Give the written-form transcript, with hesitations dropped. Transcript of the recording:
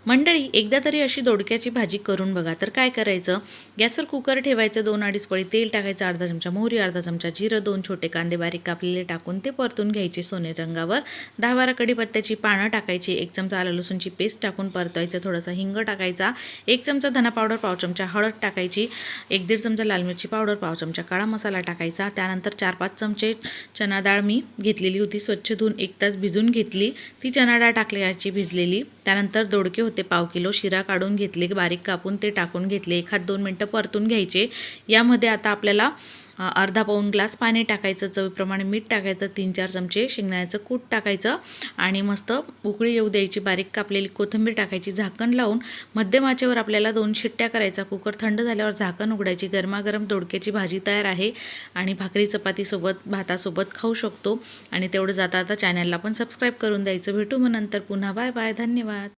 मंडळी, एकदा तरी अशी दोडक्याची भाजी करून बघा. तर काय करायचं, गॅसवर कुकर ठेवायचं, 2-2.5 पळी तेल टाकायचं, अर्धा चमचा मोहरी, अर्धा चमचा जिरं, 2 छोटे कांदे बारीक कापलेले टाकून ते परतून घ्यायचे सोनेरी रंगावर. 10-12 कढीपत्त्याची पानं टाकायची, 1 चमचा आलं लसूणची पेस्ट टाकून परतवायचं, थोडासा हिंग टाकायचा, 1 चमचा धना पावडर, पाव चमचा हळद टाकायची, 1-1.5 चमचा लाल मिरची पावडर, पाव चमचा काळा मसाला टाकायचा. त्यानंतर 4-5 चमचे चणा डाळ मी घेतलेली होती, स्वच्छ धुवून 1 तास भिजून घेतली, ती चणा डाळ टाकल्याची भिजलेली. त्यानंतर दोडके होते पाव किलो, शिरा काढून घेतले, बारीक कापून ते टाकून घेतले, 1-2 मिनटं परतून घ्यायचे. यामध्ये आता आपल्याला अर्धा पाऊण ग्लास पाणी टाकायचं, चवीप्रमाणे मीठ टाकायचं, 3-4 चमचे शेंगदाण्याचं कूट टाकायचं आणि मस्त उकळी येऊ द्यायची. बारीक कापलेली कोथिंबीर टाकायची, झाकण लावून मध्यम आचेवर आपल्याला 2 शिट्ट्या करायचा. कुकर थंड झाल्यावर झाकण उघडायची. गरमागरम दोडक्याची भाजी तयार आहे आणि भाकरी चपातीसोबत भातासोबत खाऊ शकतो. आणि तेवढं जाता आता चॅनलला पण सबस्क्राईब करून द्यायचं. भेटू मग नंतर पुन्हा. बाय बाय, धन्यवाद.